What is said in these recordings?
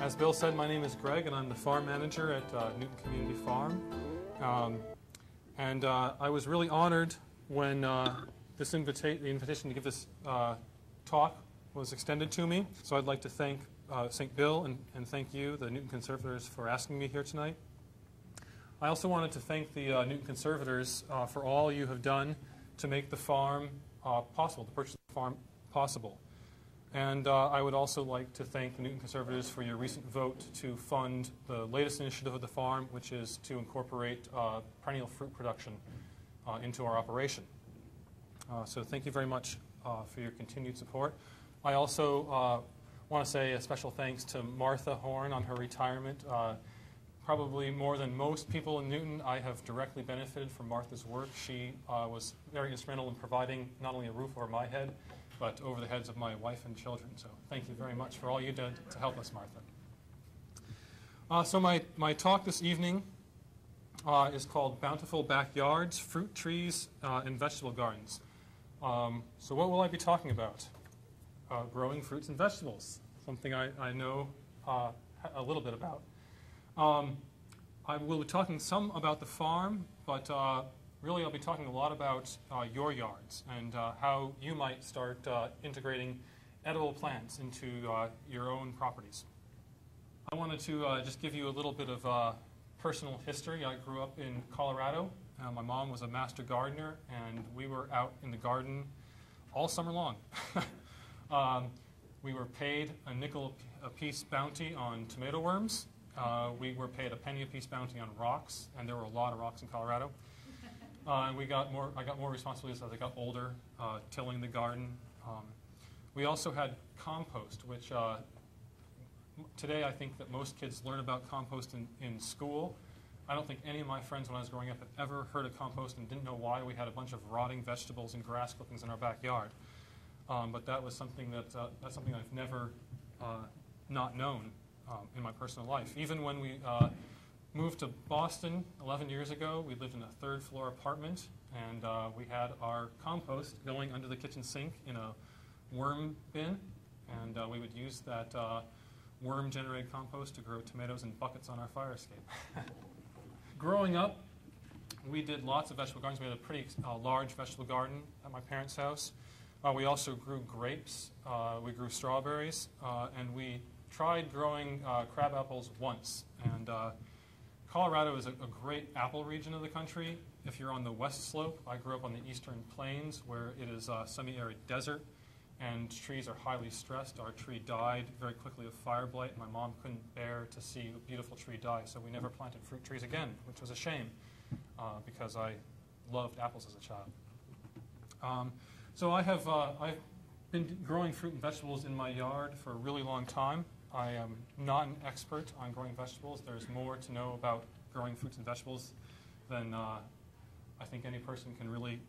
As Bill said, my name is Greg, and I'm the farm manager at Newton Community Farm. I was really honored when the invitation to give this talk was extended to me. So I'd like to thank Bill and thank you, the Newton Conservators, for asking me here tonight. I also wanted to thank the Newton Conservators for all you have done to make the farm possible, the purchase of the farm possible. And I would also like to thank the Newton Conservators for your recent vote to fund the latest initiative of the farm, which is to incorporate perennial fruit production into our operation. So thank you very much for your continued support. I also want to say a special thanks to Martha Horn on her retirement. Probably more than most people in Newton, I have directly benefited from Martha's work. She was very instrumental in providing not only a roof over my head, but over the heads of my wife and children. So thank you very much for all you did to help us, Martha. So my talk this evening is called Bountiful Backyards, Fruit Trees, and Vegetable Gardens. So what will I be talking about? Growing fruits and vegetables, something I know a little bit about. I will be talking some about the farm, but really I'll be talking a lot about your yards and how you might start integrating edible plants into your own properties. I wanted to just give you a little bit of personal history. I grew up in Colorado. My mom was a master gardener, and we were out in the garden all summer long. We were paid a nickel a piece bounty on tomato worms. We were paid a penny a piece bounty on rocks, and there were a lot of rocks in Colorado. I got more responsibilities as I got older, tilling the garden. We also had compost, which today I think that most kids learn about compost in school. I don't think any of my friends when I was growing up had ever heard of compost and didn't know why we had a bunch of rotting vegetables and grass clippings in our backyard. But that was something that's something I've never not known in my personal life. Even when we moved to Boston 11 years ago, we lived in a third-floor apartment, and we had our compost going under the kitchen sink in a worm bin, and we would use that worm-generated compost to grow tomatoes in buckets on our fire escape. Growing up, we did lots of vegetable gardens. We had a pretty large vegetable garden at my parents' house. We also grew grapes, we grew strawberries, and we tried growing crab apples once. And Colorado is a great apple region of the country. If you're on the west slope, I grew up on the eastern plains where it is a semi-arid desert and trees are highly stressed. Our tree died very quickly of fire blight. My mom couldn't bear to see a beautiful tree die, so we never planted fruit trees again, which was a shame because I loved apples as a child. So I've been growing fruit and vegetables in my yard for a really long time. I am not an expert on growing vegetables. There's more to know about growing fruits and vegetables than I think any person can really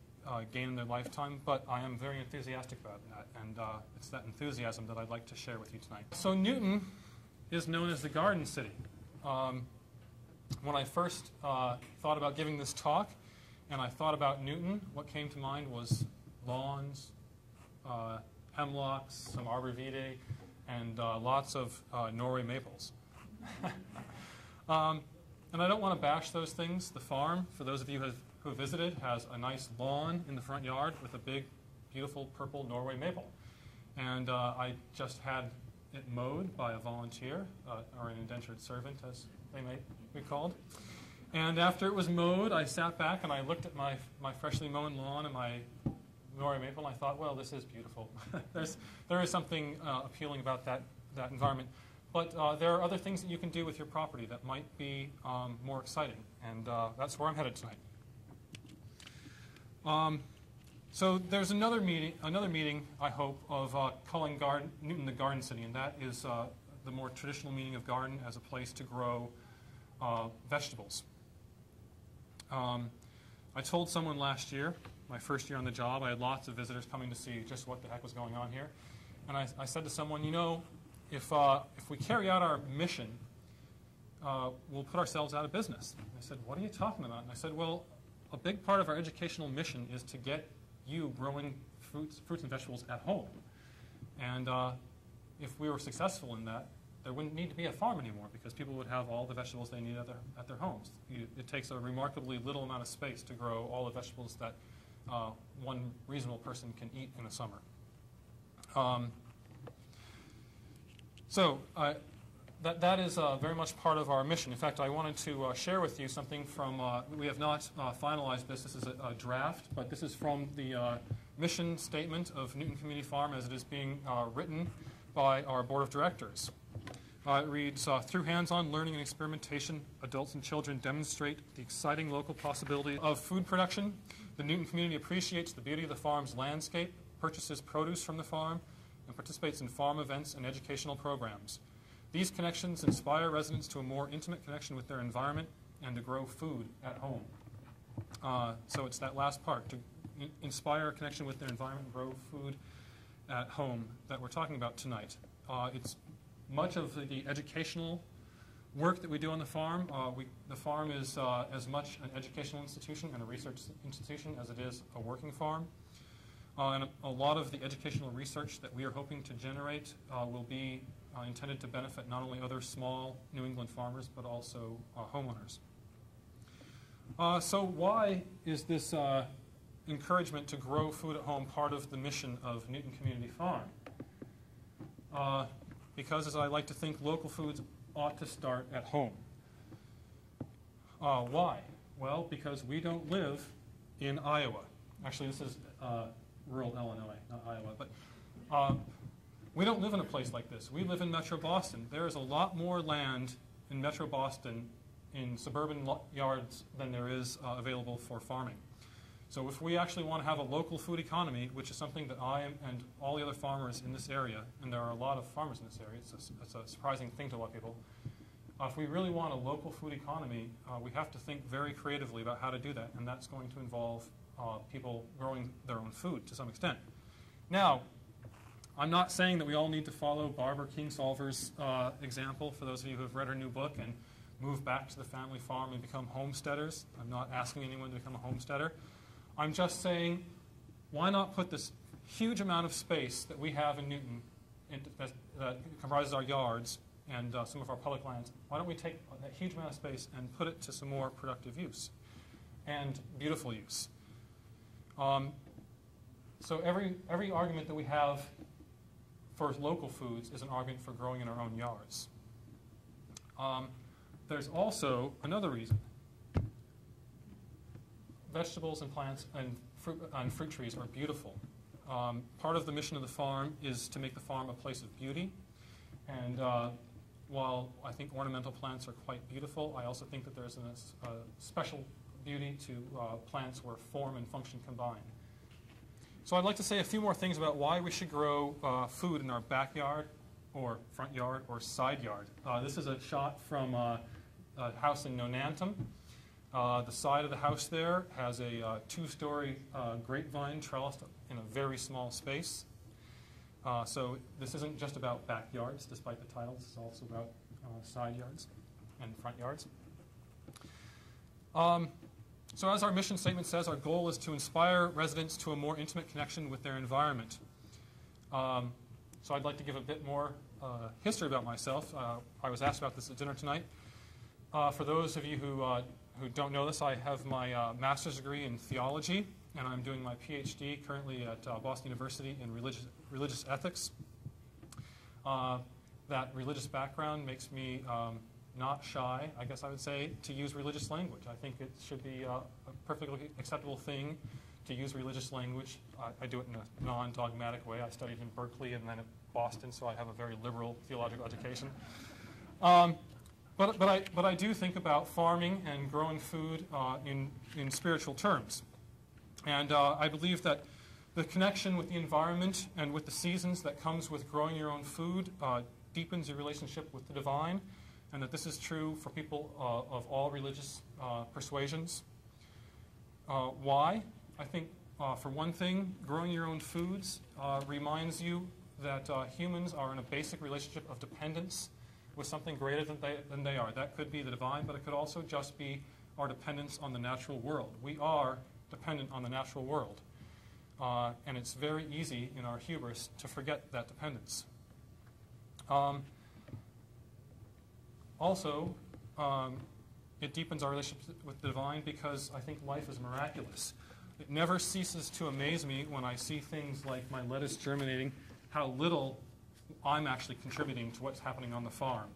gain in their lifetime, but I am very enthusiastic about that, and it's that enthusiasm that I'd like to share with you tonight. So Newton is known as the Garden City. When I first thought about giving this talk, and I thought about Newton, what came to mind was lawns, hemlocks, some arborvitae, and lots of Norway maples. And I don't want to bash those things. The farm, for those of you who visited, has a nice lawn in the front yard with a big, beautiful purple Norway maple. And I just had it mowed by a volunteer, or an indentured servant, as they might be called. And after it was mowed, I sat back and I looked at my freshly mown lawn and my Norway maple, and I thought, well, this is beautiful. There is something appealing about that environment. But there are other things that you can do with your property that might be more exciting, and that's where I'm headed tonight. So there's another meeting, I hope, of calling Newton the Garden City, and that is the more traditional meaning of garden as a place to grow vegetables. I told someone last year, my first year on the job, I had lots of visitors coming to see just what the heck was going on here. And I said to someone, you know, if we carry out our mission, we'll put ourselves out of business. And they said, what are you talking about? And I said, well, a big part of our educational mission is to get you growing fruits and vegetables at home. And if we were successful in that, there wouldn't need to be a farm anymore because people would have all the vegetables they need at their homes. It takes a remarkably little amount of space to grow all the vegetables that one reasonable person can eat in the summer. That is very much part of our mission. In fact, I wanted to share with you something from, we have not finalized this. This is a draft, but this is from the mission statement of Newton Community Farm as it is being written by our board of directors. It reads, through hands-on learning and experimentation, adults and children demonstrate the exciting local possibility of food production. The Newton community appreciates the beauty of the farm's landscape, purchases produce from the farm, and participates in farm events and educational programs. These connections inspire residents to a more intimate connection with their environment and to grow food at home. So it's that last part, to inspire a connection with their environment and grow food at home that we're talking about tonight. It's much of the educational work that we do on the farm. The farm is as much an educational institution and a research institution as it is a working farm. And a lot of the educational research that we are hoping to generate will be intended to benefit not only other small New England farmers, but also homeowners. So why is this encouragement to grow food at home part of the mission of Newton Community Farm? Because, as I like to think, local foods ought to start at home. Why? Well, because we don't live in Iowa. Actually, this is rural Illinois, not Iowa. But we don't live in a place like this. We live in Metro Boston. There is a lot more land in Metro Boston in suburban yards than there is available for farming. So if we actually want to have a local food economy, which is something that I am and all the other farmers in this area, and there are a lot of farmers in this area, it's a surprising thing to a lot of people. If we really want a local food economy, we have to think very creatively about how to do that, and that's going to involve people growing their own food to some extent. Now, I'm not saying that we all need to follow Barbara Kingsolver's example, for those of you who have read her new book and move back to the family farm and become homesteaders. I'm not asking anyone to become a homesteader. I'm just saying, why not put this huge amount of space that we have in Newton that comprises our yards and some of our public lands, why don't we take that huge amount of space and put it to some more productive use and beautiful use? So every argument that we have for local foods is an argument for growing in our own yards. There's also another reason. Vegetables and plants and fruit trees are beautiful. Part of the mission of the farm is to make the farm a place of beauty. And while I think ornamental plants are quite beautiful, I also think that there's a special beauty to plants where form and function combine. So I'd like to say a few more things about why we should grow food in our backyard or front yard or side yard. This is a shot from a house in Nonantum. The side of the house there has a two-story grapevine trellised in a very small space. So this isn't just about backyards, despite the title. This is also about side yards and front yards. So as our mission statement says, our goal is to inspire residents to a more intimate connection with their environment. So I'd like to give a bit more history about myself. I was asked about this at dinner tonight. For those of you who don't know this, I have my master's degree in theology, and I'm doing my PhD currently at Boston University in religious ethics. That religious background makes me not shy, I guess I would say, to use religious language. I think it should be a perfectly acceptable thing to use religious language. I do it in a non-dogmatic way. I studied in Berkeley and then at Boston, so I have a very liberal theological education. But I do think about farming and growing food in spiritual terms. And I believe that the connection with the environment and with the seasons that comes with growing your own food deepens your relationship with the divine, and that this is true for people of all religious persuasions. Why? I think, for one thing, growing your own foods reminds you that humans are in a basic relationship of dependence with something greater than they are. That could be the divine, but it could also just be our dependence on the natural world. We are dependent on the natural world. And it's very easy in our hubris to forget that dependence. Also, it deepens our relationship with the divine because I think life is miraculous. It never ceases to amaze me when I see things like my lettuce germinating, how little I'm actually contributing to what's happening on the farm.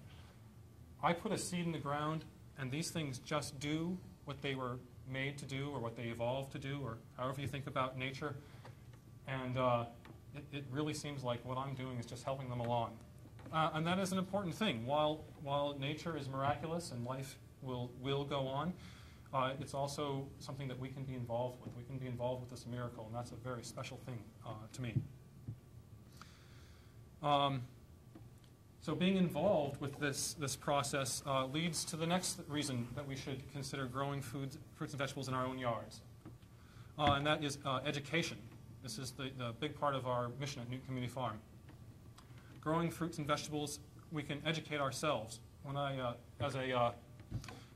I put a seed in the ground, and these things just do what they were made to do or what they evolved to do, or however you think about nature. And it really seems like what I'm doing is just helping them along. And that is an important thing. While nature is miraculous and life will go on, it's also something that we can be involved with. We can be involved with this miracle, and that's a very special thing to me. So being involved with this process leads to the next reason that we should consider growing fruits and vegetables in our own yards, and that is education. This is the big part of our mission at Newton Community Farm. Growing fruits and vegetables, we can educate ourselves. When as a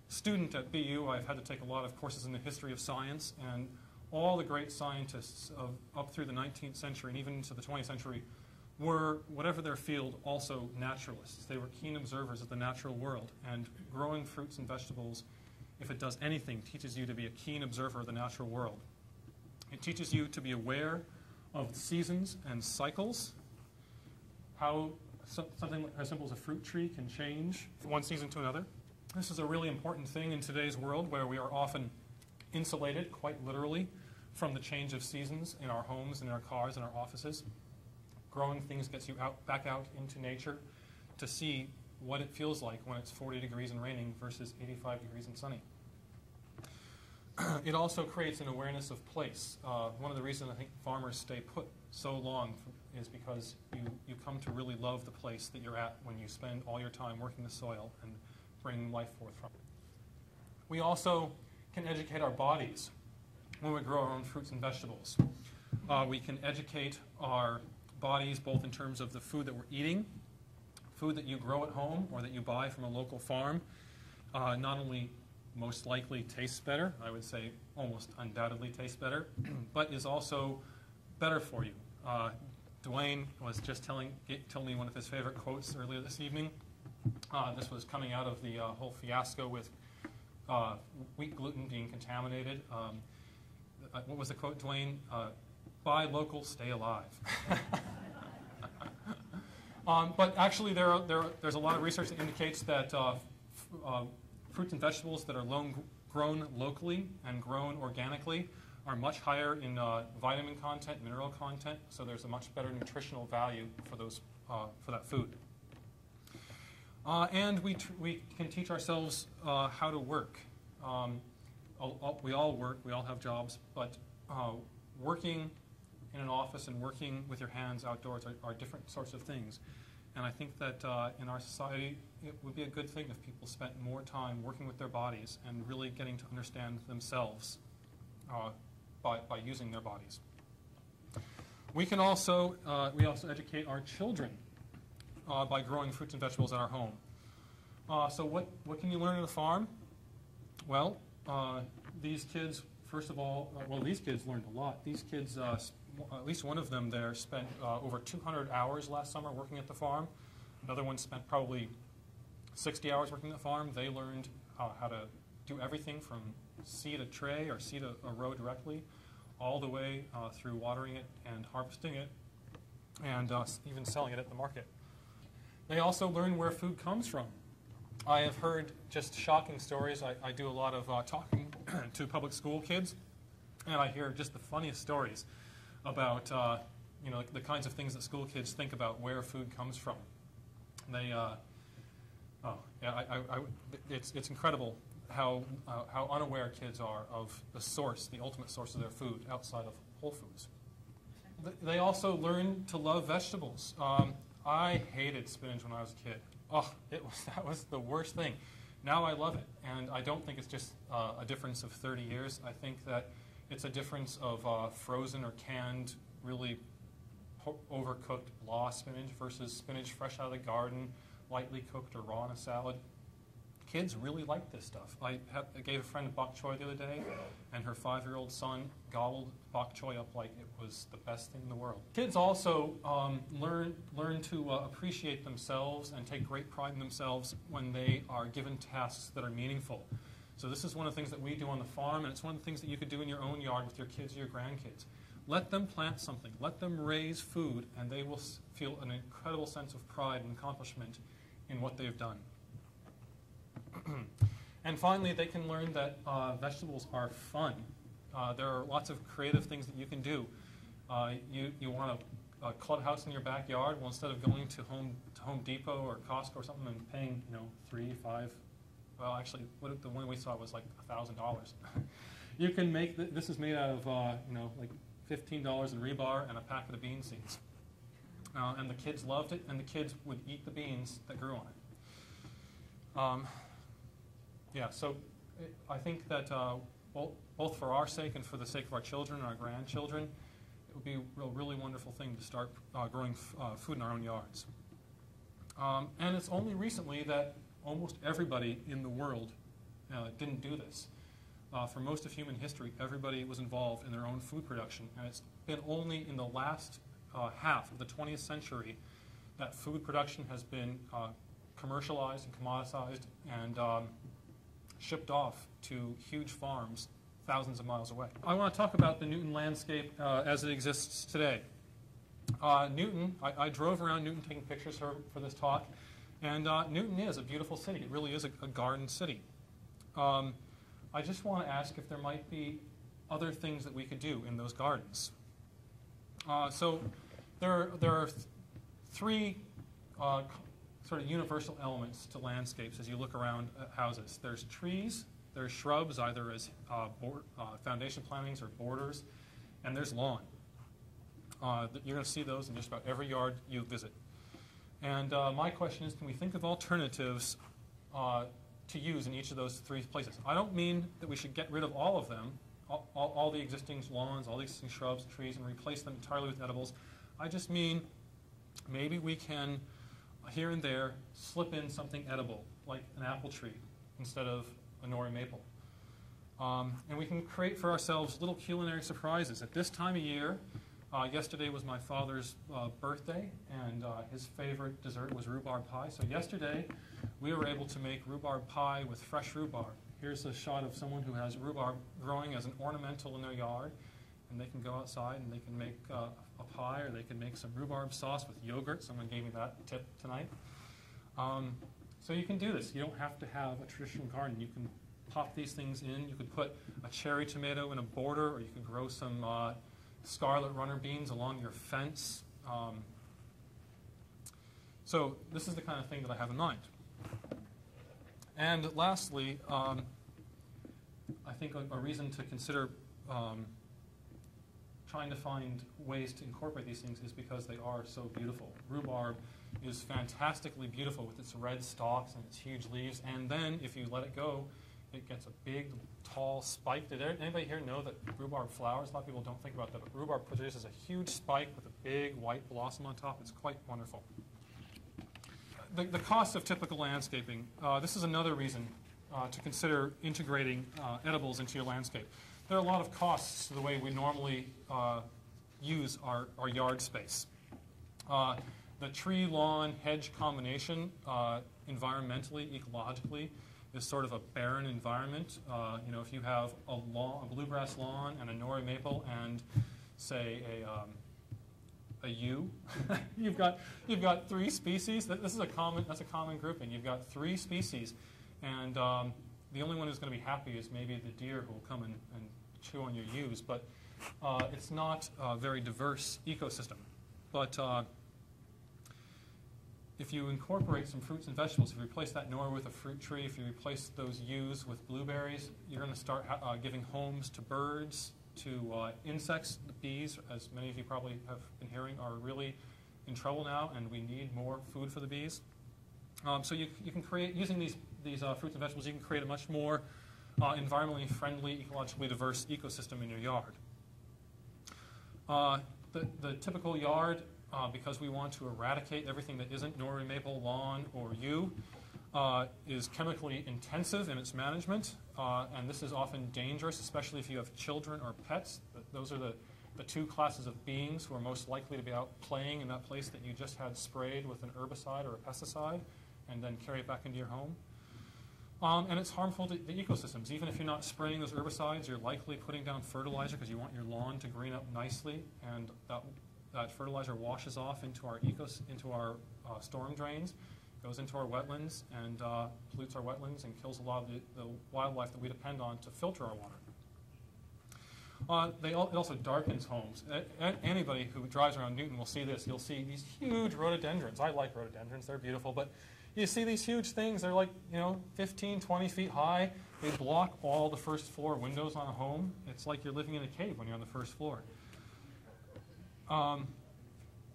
student at BU, I've had to take a lot of courses in the history of science, and all the great scientists up through the 19th century and even into the 20th century were, whatever their field, also naturalists. They were keen observers of the natural world, and growing fruits and vegetables, if it does anything, teaches you to be a keen observer of the natural world. It teaches you to be aware of seasons and cycles, how something as simple as a fruit tree can change from one season to another. This is a really important thing in today's world where we are often insulated, quite literally, from the change of seasons in our homes, in our cars, in our offices. Growing things gets you back out into nature to see what it feels like when it's 40 degrees and raining versus 85 degrees and sunny. It also creates an awareness of place. One of the reasons I think farmers stay put so long is because you come to really love the place that you're at when you spend all your time working the soil and bringing life forth from it. We also can educate our bodies when we grow our own fruits and vegetables. We can educate our bodies both in terms of the food that we're eating, food that you grow at home or that you buy from a local farm. Not only most likely tastes better, I would say almost undoubtedly tastes better, but is also better for you. Dwayne was just telling me one of his favorite quotes earlier this evening. This was coming out of the whole fiasco with wheat gluten being contaminated. What was the quote, Dwayne? Buy local, stay alive. But actually, there's a lot of research that indicates that fruits and vegetables that are grown locally and grown organically are much higher in vitamin content, mineral content, so there's a much better nutritional value for that food. And we can teach ourselves how to work. We all work, we all have jobs, but working in an office and working with your hands outdoors are different sorts of things. And I think that in our society, it would be a good thing if people spent more time working with their bodies and really getting to understand themselves by using their bodies. We also educate our children by growing fruits and vegetables at our home. So what can you learn at a farm? Well, these kids, first of all, these kids learned a lot. These kids, at least one of them there, spent over 200 hours last summer working at the farm. Another one spent probably 60 hours working at the farm. They learned how to do everything from seed a tray or seed a row directly, all the way through watering it and harvesting it, and even selling it at the market. They also learn where food comes from. I have heard just shocking stories. I do a lot of talking to public school kids, and I hear just the funniest stories about the kinds of things that school kids think about where food comes from. They it's incredible how unaware kids are of the source, the ultimate source of their food outside of Whole Foods. They also learn to love vegetables. I hated spinach when I was a kid. That was the worst thing. Now I love it, and I don't think it's just a difference of 30 years. I think that it's a difference of frozen or canned, really overcooked raw spinach versus spinach fresh out of the garden, lightly cooked or raw in a salad. Kids really like this stuff. I gave a friend a bok choy the other day, and her 5-year-old son gobbled bok choy up like it was the best thing in the world. Kids also learn to appreciate themselves and take great pride in themselves when they are given tasks that are meaningful. So this is one of the things that we do on the farm, and it's one of the things that you could do in your own yard with your kids or your grandkids. Let them plant something. Let them raise food, and they will feel an incredible sense of pride and accomplishment in what they've done. And finally, they can learn that vegetables are fun. There are lots of creative things that you can do. You want a clubhouse in your backyard? Well, instead of going to Home Depot or Costco or something and paying, $3, $5, well, actually, the one we saw was like $1,000. You can make this is made out of like $15 in rebar and a packet of bean seeds. And the kids loved it, and the kids would eat the beans that grew on it. Yeah, so I think that both for our sake and for the sake of our children and our grandchildren, it would be a really wonderful thing to start growing food in our own yards. And it's only recently that almost everybody in the world didn't do this. For most of human history, everybody was involved in their own food production, and it's been only in the last half of the 20th century that food production has been commercialized and commoditized and shipped off to huge farms thousands of miles away. I want to talk about the Newton landscape as it exists today. Newton, I drove around Newton taking pictures for this talk, and Newton is a beautiful city. It really is a garden city. I just want to ask if there might be other things that we could do in those gardens. So there are three sort of universal elements to landscapes as you look around houses. There's trees, there's shrubs, either as foundation plantings or borders, and there's lawn. You're going to see those in just about every yard you visit. And my question is, can we think of alternatives to use in each of those three places? I don't mean that we should get rid of all of them, all the existing lawns, all the existing shrubs and trees, and replace them entirely with edibles. I just mean maybe we can, here and there, slip in something edible, like an apple tree, instead of a nori maple. And we can create for ourselves little culinary surprises. At this time of year, yesterday was my father's birthday, and his favorite dessert was rhubarb pie. So yesterday, we were able to make rhubarb pie with fresh rhubarb. Here's a shot of someone who has rhubarb growing as an ornamental in their yard, and they can go outside and they can make a pie, or they can make some rhubarb sauce with yogurt. Someone gave me that tip tonight. So you can do this. You don't have to have a traditional garden. You can pop these things in. You could put a cherry tomato in a border, or you could grow some scarlet runner beans along your fence. So this is the kind of thing that I have in mind. And lastly, I think a reason to consider trying to find ways to incorporate these things is because they are so beautiful. Rhubarb is fantastically beautiful with its red stalks and its huge leaves, and then if you let it go, it gets a big, tall spike. Did anybody here know that rhubarb flowers? A lot of people don't think about that, but rhubarb produces a huge spike with a big white blossom on top. It's quite wonderful. The cost of typical landscaping. This is another reason to consider integrating edibles into your landscape. There are a lot of costs to the way we normally use our yard space. The tree-lawn hedge combination, environmentally, ecologically, is sort of a barren environment. If you have a bluegrass lawn and a nori maple and, say, a yew, you've got three species. That's a common grouping. You've got three species, and the only one who's going to be happy is maybe the deer who will come and chew on your yews. But it's not a very diverse ecosystem. But if you incorporate some fruits and vegetables, if you replace that nori with a fruit tree, if you replace those yews with blueberries, you're going to start giving homes to birds, to insects. The bees, as many of you probably have been hearing, are really in trouble now, and we need more food for the bees. So you can create, using these fruits and vegetables, you can create a much more environmentally friendly, ecologically diverse ecosystem in your yard. The typical yard, because we want to eradicate everything that isn't nori maple, lawn, or yew, is chemically intensive in its management, and this is often dangerous, especially if you have children or pets. Those are the two classes of beings who are most likely to be out playing in that place that you just had sprayed with an herbicide or a pesticide and then carry it back into your home. And it's harmful to the ecosystems. Even if you're not spraying those herbicides, you're likely putting down fertilizer because you want your lawn to green up nicely, and that fertilizer washes off into our storm drains, goes into our wetlands, and pollutes our wetlands and kills a lot of the wildlife that we depend on to filter our water. It also darkens homes. Anybody who drives around Newton will see this. You'll see these huge rhododendrons. I like rhododendrons. They're beautiful. But you see these huge things. They're like, 15, 20 feet high. They block all the first floor windows on a home. It's like you're living in a cave when you're on the first floor.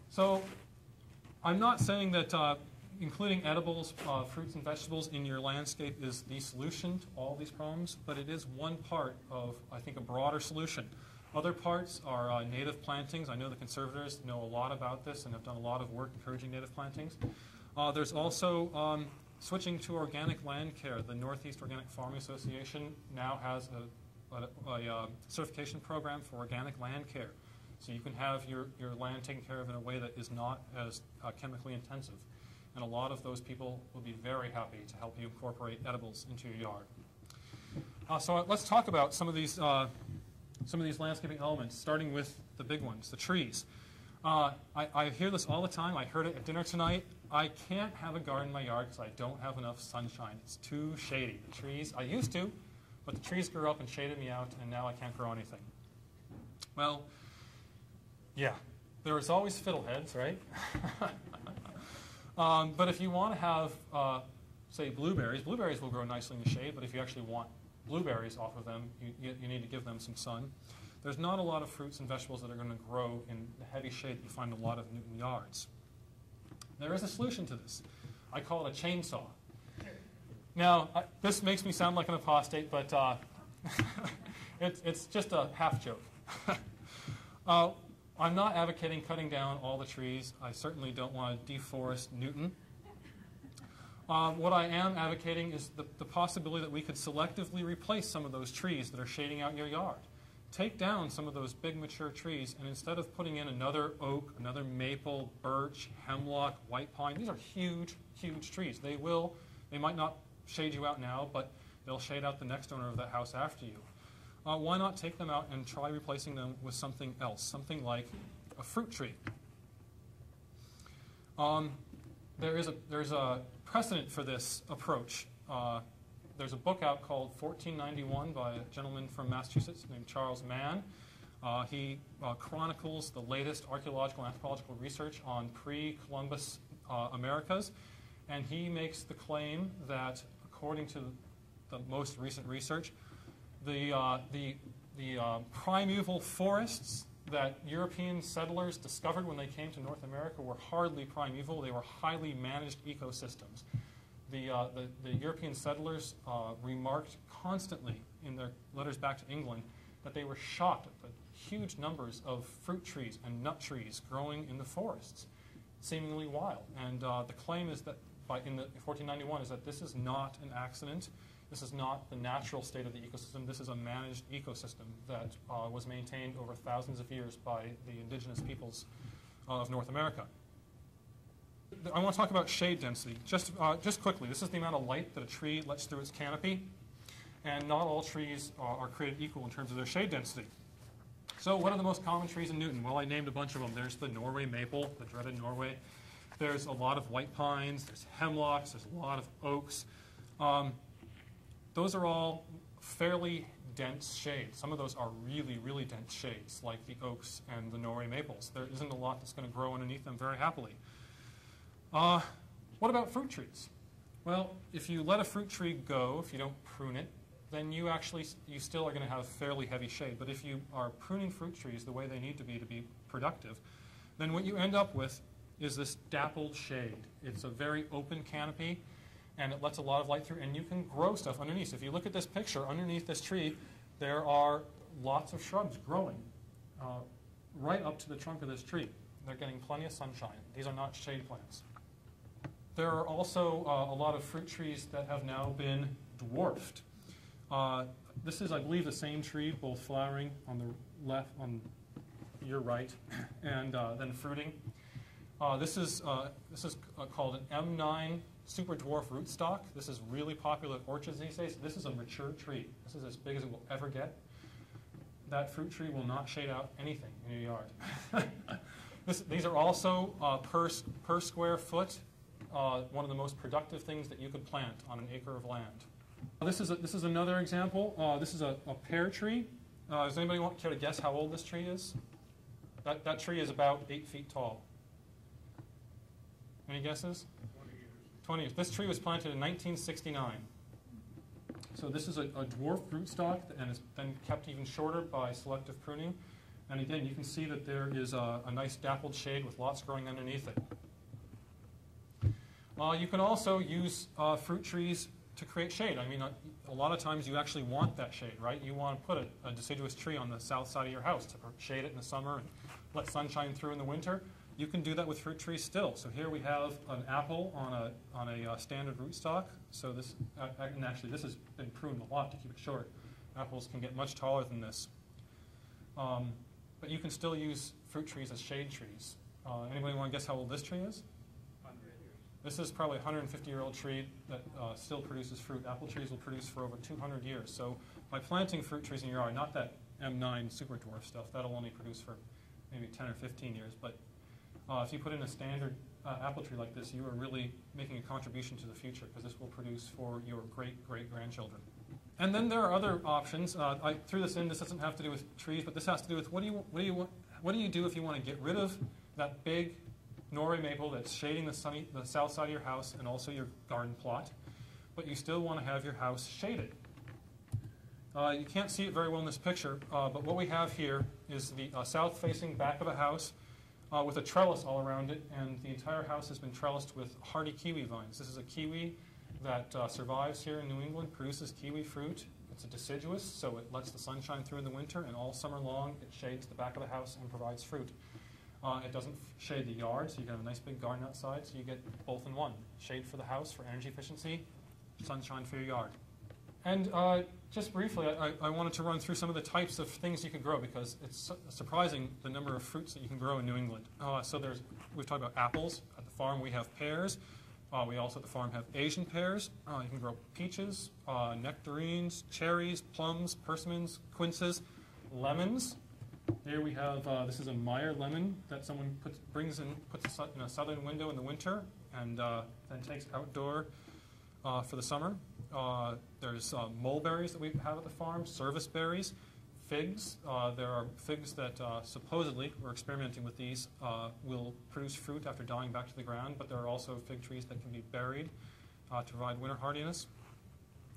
So I'm not saying that including edibles, fruits and vegetables in your landscape is the solution to all these problems, but it is one part of, I think, a broader solution. Other parts are native plantings. I know the conservators know a lot about this and have done a lot of work encouraging native plantings. There's also switching to organic land care. The Northeast Organic Farming Association now has a certification program for organic land care. So you can have your land taken care of in a way that is not as chemically intensive. And a lot of those people will be very happy to help you incorporate edibles into your yard. So let's talk about some of these landscaping elements, starting with the big ones, the trees. I hear this all the time. I heard it at dinner tonight. I can't have a garden in my yard because I don't have enough sunshine. It's too shady. The trees, I used to, but the trees grew up and shaded me out, and now I can't grow anything. Well, yeah, there is always fiddleheads, right? But if you want to have, say, blueberries will grow nicely in the shade, but if you actually want blueberries off of them, you need to give them some sun. There's not a lot of fruits and vegetables that are going to grow in the heavy shade that you find in a lot of Newton yards. There is a solution to this. I call it a chainsaw. Now, this makes me sound like an apostate, but it's just a half joke. I'm not advocating cutting down all the trees. I certainly don't want to deforest Newton. What I am advocating is the possibility that we could selectively replace some of those trees that are shading out your yard. Take down some of those big mature trees, and instead of putting in another oak, another maple, birch, hemlock, white pine, these are huge, huge trees. They might not shade you out now, but they'll shade out the next owner of that house after you. Why not take them out and try replacing them with something else, something like a fruit tree? There's a precedent for this approach. There's a book out called 1491 by a gentleman from Massachusetts named Charles Mann. He chronicles the latest archaeological and anthropological research on pre-Columbus Americas, and he makes the claim that, according to the most recent research, the primeval forests that European settlers discovered when they came to North America were hardly primeval. They were highly managed ecosystems. The European settlers remarked constantly in their letters back to England that they were shocked at the huge numbers of fruit trees and nut trees growing in the forests, seemingly wild. And the claim is that in the 1491 is that this is not an accident. This is not the natural state of the ecosystem. This is a managed ecosystem that was maintained over thousands of years by the indigenous peoples of North America. I want to talk about shade density. Just quickly, this is the amount of light that a tree lets through its canopy, and not all trees are created equal in terms of their shade density. So what are the most common trees in Newton? Well, I named a bunch of them. There's the Norway maple, the dreaded Norway. There's a lot of white pines. There's hemlocks. There's a lot of oaks. Those are all fairly dense shades. Some of those are really, really dense shades, like the oaks and the Norway maples. There isn't a lot that's going to grow underneath them very happily. What about fruit trees? Well, if you let a fruit tree go, if you don't prune it, then you still are going to have fairly heavy shade. But if you are pruning fruit trees the way they need to be productive, then what you end up with is this dappled shade. It's a very open canopy, and it lets a lot of light through, and you can grow stuff underneath. So if you look at this picture, underneath this tree, there are lots of shrubs growing right up to the trunk of this tree. They're getting plenty of sunshine. These are not shade plants. There are also a lot of fruit trees that have now been dwarfed. This is, I believe, the same tree, both flowering on the left, on your right, and then fruiting. This is called an M9 super dwarf rootstock. This is really popular at orchards these days. This is a mature tree. This is as big as it will ever get. That fruit tree will not shade out anything in your yard. These are also per square foot one of the most productive things that you could plant on an acre of land. This is another example. This is a pear tree. Does anybody care to guess how old this tree is? That tree is about 8 feet tall. Any guesses? 20 years. This tree was planted in 1969. So this is a dwarf rootstock and has been kept even shorter by selective pruning. And again, you can see that there is a nice dappled shade with lots growing underneath it. You can also use fruit trees to create shade. I mean, a lot of times you actually want that shade, right? You want to put a deciduous tree on the south side of your house to shade it in the summer and let sunshine through in the winter. You can do that with fruit trees still. So here we have an apple on a standard rootstock. So this, and actually this has been pruned a lot to keep it short. Apples can get much taller than this. But you can still use fruit trees as shade trees. Anybody want to guess how old this tree is? 100 years. This is probably a 150-year-old tree that still produces fruit. Apple trees will produce for over 200 years. So by planting fruit trees in your yard, not that M9 super dwarf stuff, that'll only produce for maybe 10 or 15 years. But if you put in a standard apple tree like this, you are really making a contribution to the future because this will produce for your great-great-grandchildren. And then there are other options. I threw this in. This doesn't have to do with trees, but this has to do with what do you do if you want to get rid of that big nori maple that's shading the south side of your house and also your garden plot, but you still want to have your house shaded. You can't see it very well in this picture, but what we have here is the south-facing back of a house with a trellis all around it, and the entire house has been trellised with hardy kiwi vines. This is a kiwi that survives here in New England, produces kiwi fruit. It's a deciduous, so it lets the sun shine through in the winter, and all summer long it shades the back of the house and provides fruit. It doesn't shade the yard, so you can have a nice big garden outside, so you get both in one. Shade for the house for energy efficiency, sunshine for your yard. And just briefly, I wanted to run through some of the types of things you can grow because it's surprising the number of fruits that you can grow in New England. So we've talked about apples. At the farm we have pears. We also at the farm have Asian pears. You can grow peaches, nectarines, cherries, plums, persimmons, quinces, lemons. Here we have, this is a Meyer lemon that someone brings in, puts in a southern window in the winter and then takes outdoor for the summer. There's mulberries that we have at the farm, service berries, figs. There are figs that supposedly, we're experimenting with these, will produce fruit after dying back to the ground, but there are also fig trees that can be buried to provide winter hardiness.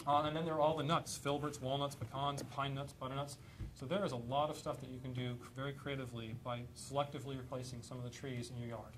And then there are all the nuts, filberts, walnuts, pecans, pine nuts, butternuts. So there is a lot of stuff that you can do very creatively by selectively replacing some of the trees in your yard.